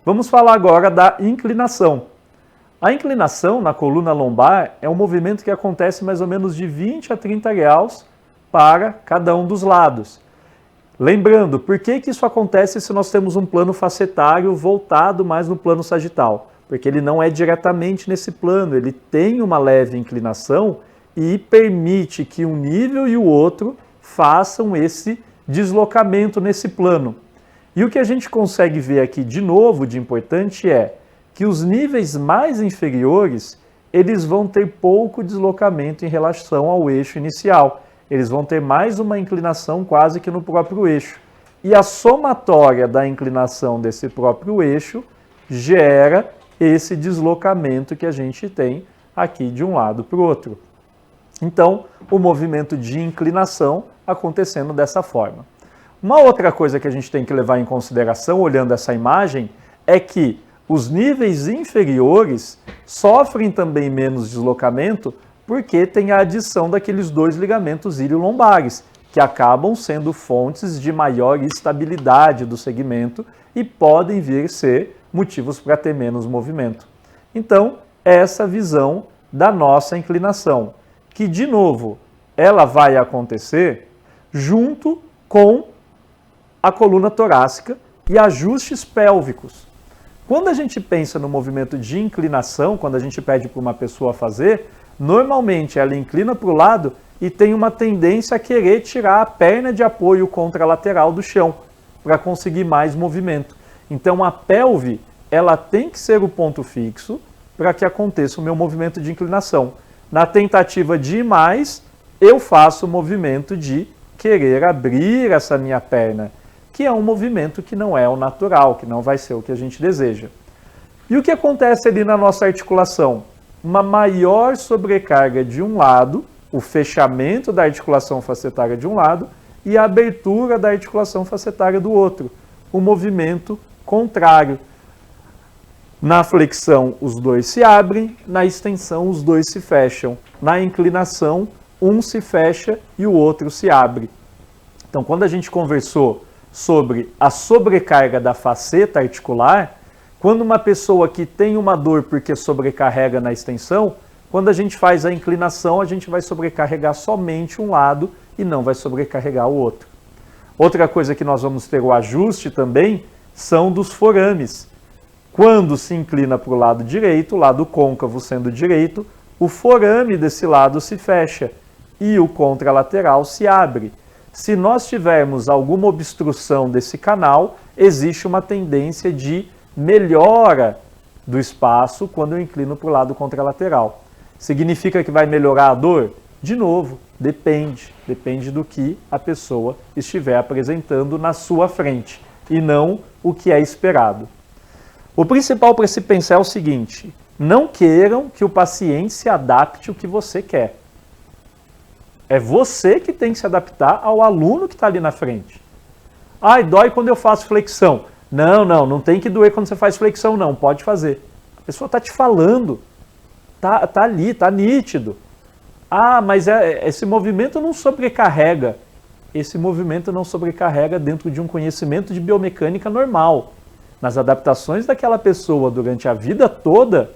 Vamos falar agora da inclinação. A inclinação na coluna lombar é um movimento que acontece mais ou menos de 20 a 30 graus para cada um dos lados. Lembrando, por que isso acontece se nós temos um plano facetário voltado mais no plano sagital? Porque ele não é diretamente nesse plano, ele tem uma leve inclinação e permite que um nível e o outro façam esse deslocamento nesse plano. E o que a gente consegue ver aqui de novo de importante é que os níveis mais inferiores, eles vão ter pouco deslocamento em relação ao eixo inicial. Eles vão ter mais uma inclinação quase que no próprio eixo. E a somatória da inclinação desse próprio eixo gera esse deslocamento que a gente tem aqui de um lado para o outro. Então, o movimento de inclinação acontecendo dessa forma. Uma outra coisa que a gente tem que levar em consideração, olhando essa imagem, é que os níveis inferiores sofrem também menos deslocamento porque tem a adição daqueles dois ligamentos iliolombares, que acabam sendo fontes de maior estabilidade do segmento e podem vir a ser motivos para ter menos movimento. Então, essa visão da nossa inclinação, que, de novo, ela vai acontecer junto com a coluna torácica e ajustes pélvicos. Quando a gente pensa no movimento de inclinação, quando a gente pede para uma pessoa fazer, normalmente ela inclina para o lado e tem uma tendência a querer tirar a perna de apoio contralateral do chão para conseguir mais movimento. Então a pelve, ela tem que ser o ponto fixo para que aconteça o meu movimento de inclinação. Na tentativa de ir mais, eu faço o movimento de querer abrir essa minha perna, que é um movimento que não é o natural, que não vai ser o que a gente deseja. E o que acontece ali na nossa articulação? Uma maior sobrecarga de um lado, o fechamento da articulação facetária de um lado e a abertura da articulação facetária do outro, o movimento contrário. Na flexão, os dois se abrem, na extensão, os dois se fecham. Na inclinação, um se fecha e o outro se abre. Então, quando a gente conversou sobre a sobrecarga da faceta articular, quando uma pessoa que tem uma dor porque sobrecarrega na extensão, quando a gente faz a inclinação, a gente vai sobrecarregar somente um lado e não vai sobrecarregar o outro. Outra coisa que nós vamos ter o ajuste também são dos forames. Quando se inclina para o lado direito, o lado côncavo sendo direito, o forame desse lado se fecha e o contralateral se abre. Se nós tivermos alguma obstrução desse canal, existe uma tendência de melhora do espaço quando eu inclino para o lado contralateral. Significa que vai melhorar a dor? De novo, depende. Depende do que a pessoa estiver apresentando na sua frente e não o que é esperado. O principal para se pensar é o seguinte: não queiram que o paciente se adapte ao que você quer. É você que tem que se adaptar ao aluno que está ali na frente. Ai, dói quando eu faço flexão. Não tem que doer quando você faz flexão, não. Pode fazer. A pessoa está te falando. Tá ali, tá nítido. Ah, mas esse movimento não sobrecarrega. Esse movimento não sobrecarrega dentro de um conhecimento de biomecânica normal. Nas adaptações daquela pessoa durante a vida toda,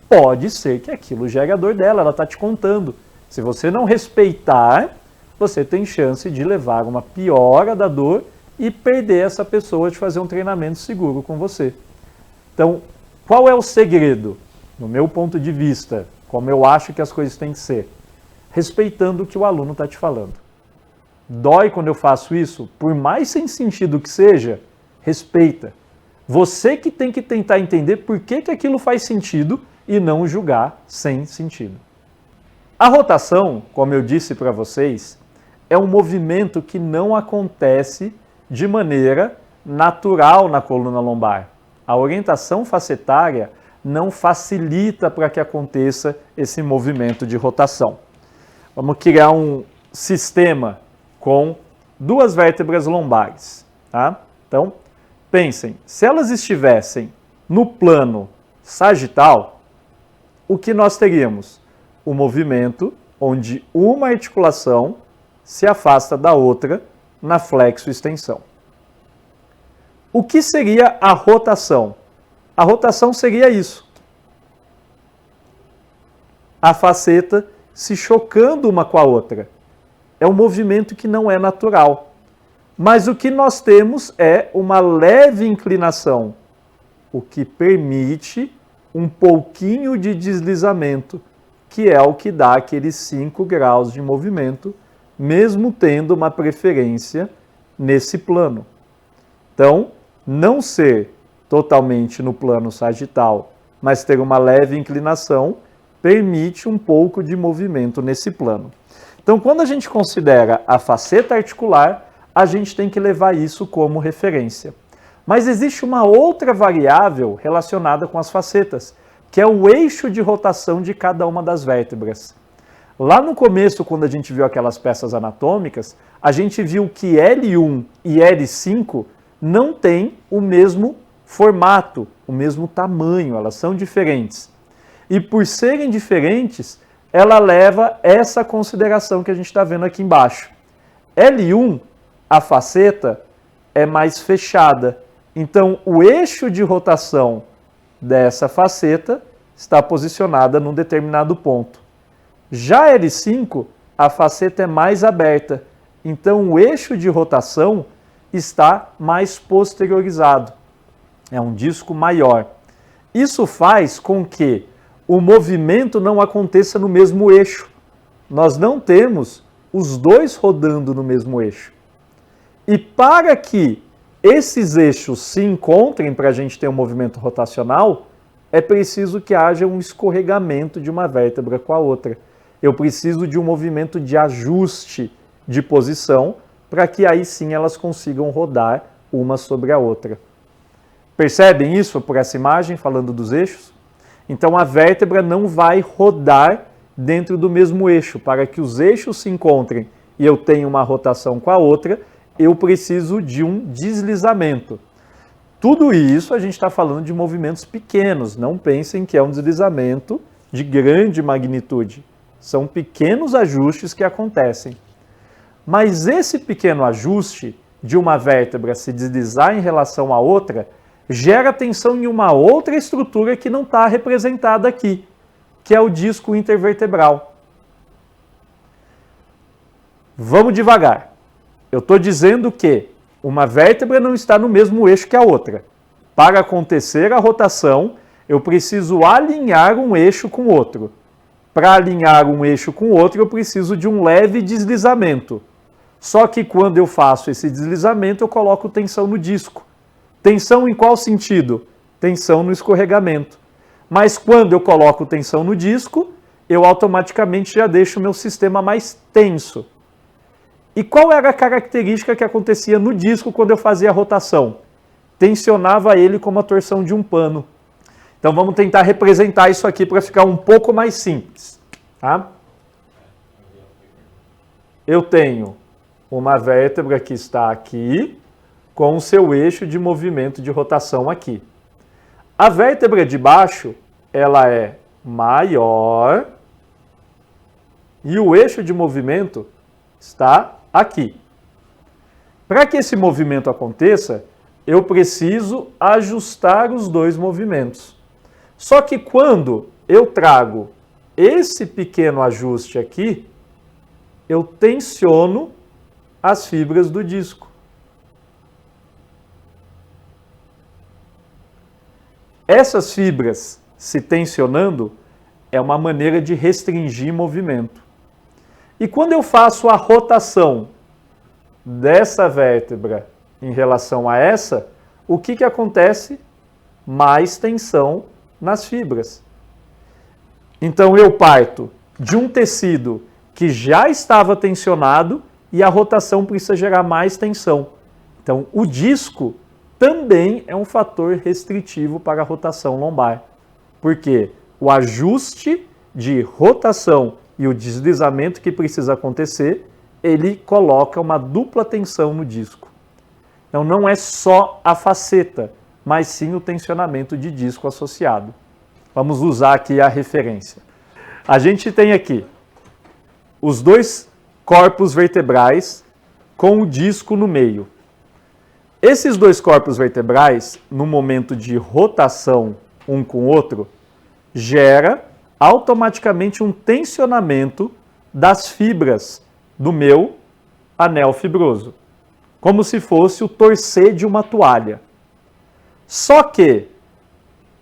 pode ser que aquilo gere a dor dela, ela está te contando. Se você não respeitar, você tem chance de levar uma piora da dor e perder essa pessoa de fazer um treinamento seguro com você. Então, qual é o segredo? No meu ponto de vista, como eu acho que as coisas têm que ser, respeitando o que o aluno está te falando. Dói quando eu faço isso? Por mais sem sentido que seja, respeita. Você que tem que tentar entender por que aquilo faz sentido e não julgar sem sentido. A rotação, como eu disse para vocês, é um movimento que não acontece de maneira natural na coluna lombar. A orientação facetária não facilita para que aconteça esse movimento de rotação. Vamos criar um sistema com duas vértebras lombares. Tá? Então, pensem, se elas estivessem no plano sagital, o que nós teríamos? O movimento onde uma articulação se afasta da outra na flexo-extensão. O que seria a rotação? A rotação seria isso. A faceta se chocando uma com a outra. É um movimento que não é natural. Mas o que nós temos é uma leve inclinação, o que permite um pouquinho de deslizamento, que é o que dá aqueles 5 graus de movimento, mesmo tendo uma preferência nesse plano. Então, não ser totalmente no plano sagital, mas ter uma leve inclinação, permite um pouco de movimento nesse plano. Então, quando a gente considera a faceta articular, a gente tem que levar isso como referência. Mas existe uma outra variável relacionada com as facetas, que é o eixo de rotação de cada uma das vértebras. Lá no começo, quando a gente viu aquelas peças anatômicas, a gente viu que L1 e L5 não têm o mesmo formato, o mesmo tamanho, elas são diferentes. E por serem diferentes, ela leva essa consideração que a gente está vendo aqui embaixo. L1, a faceta, é mais fechada. Então, o eixo de rotação dessa faceta está posicionada num determinado ponto. Já L5, a faceta é mais aberta. Então, o eixo de rotação está mais posteriorizado. É um disco maior. Isso faz com que o movimento não aconteça no mesmo eixo. Nós não temos os dois rodando no mesmo eixo. E para que esses eixos se encontrem para a gente ter um movimento rotacional, é preciso que haja um escorregamento de uma vértebra com a outra. Eu preciso de um movimento de ajuste de posição para que aí sim elas consigam rodar uma sobre a outra. Percebem isso por essa imagem, falando dos eixos? Então a vértebra não vai rodar dentro do mesmo eixo. Para que os eixos se encontrem e eu tenha uma rotação com a outra, eu preciso de um deslizamento. Tudo isso a gente está falando de movimentos pequenos. Não pensem que é um deslizamento de grande magnitude. São pequenos ajustes que acontecem. Mas esse pequeno ajuste de uma vértebra se deslizar em relação à outra gera tensão em uma outra estrutura que não está representada aqui, que é o disco intervertebral. Vamos devagar. Eu estou dizendo que uma vértebra não está no mesmo eixo que a outra. Para acontecer a rotação, eu preciso alinhar um eixo com o outro. Para alinhar um eixo com o outro, eu preciso de um leve deslizamento. Só que quando eu faço esse deslizamento, eu coloco tensão no disco. Tensão em qual sentido? Tensão no escorregamento. Mas quando eu coloco tensão no disco, eu automaticamente já deixo o meu sistema mais tenso. E qual era a característica que acontecia no disco quando eu fazia a rotação? Tensionava ele como a torção de um pano. Então vamos tentar representar isso aqui para ficar um pouco mais simples. Tá? Eu tenho uma vértebra que está aqui, com o seu eixo de movimento de rotação aqui. A vértebra de baixo, ela é maior e o eixo de movimento está aqui. Para que esse movimento aconteça, eu preciso ajustar os dois movimentos. Só que quando eu trago esse pequeno ajuste aqui, eu tensiono as fibras do disco. Essas fibras se tensionando é uma maneira de restringir movimento. E quando eu faço a rotação dessa vértebra em relação a essa, o que acontece? Mais tensão nas fibras. Então eu parto de um tecido que já estava tensionado e a rotação precisa gerar mais tensão. Então o disco também é um fator restritivo para a rotação lombar. Porque o ajuste de rotação e o deslizamento que precisa acontecer, ele coloca uma dupla tensão no disco. Então não é só a faceta, mas sim o tensionamento de disco associado. Vamos usar aqui a referência. A gente tem aqui os dois corpos vertebrais com o disco no meio. Esses dois corpos vertebrais, no momento de rotação um com o outro, gera automaticamente um tensionamento das fibras do meu anel fibroso, como se fosse o torcer de uma toalha. Só que,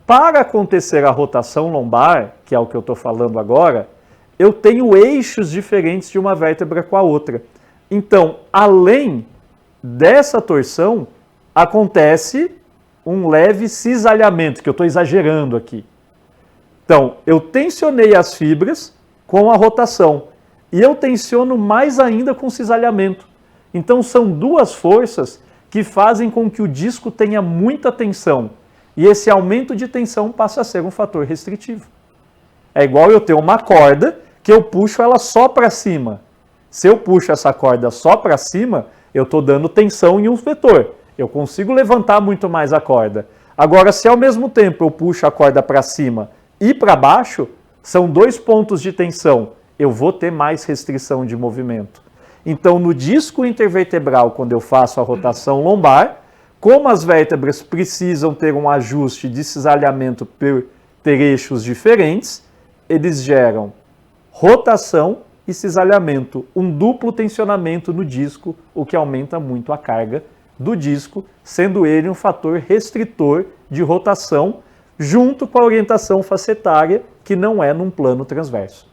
para acontecer a rotação lombar, que é o que eu estou falando agora, eu tenho eixos diferentes de uma vértebra com a outra. Então, além dessa torção, acontece um leve cisalhamento, que eu estou exagerando aqui. Então, eu tensionei as fibras com a rotação e eu tensiono mais ainda com o cisalhamento. Então, são duas forças que fazem com que o disco tenha muita tensão e esse aumento de tensão passa a ser um fator restritivo. É igual eu ter uma corda que eu puxo ela só para cima. Se eu puxo essa corda só para cima, eu estou dando tensão em um vetor. Eu consigo levantar muito mais a corda. Agora, se ao mesmo tempo eu puxo a corda para cima e para baixo, são dois pontos de tensão. Eu vou ter mais restrição de movimento. Então, no disco intervertebral, quando eu faço a rotação lombar, como as vértebras precisam ter um ajuste de cisalhamento por ter eixos diferentes, eles geram rotação e cisalhamento, um duplo tensionamento no disco, o que aumenta muito a carga do disco, sendo ele um fator restritor de rotação, junto com a orientação facetária, que não é num plano transverso.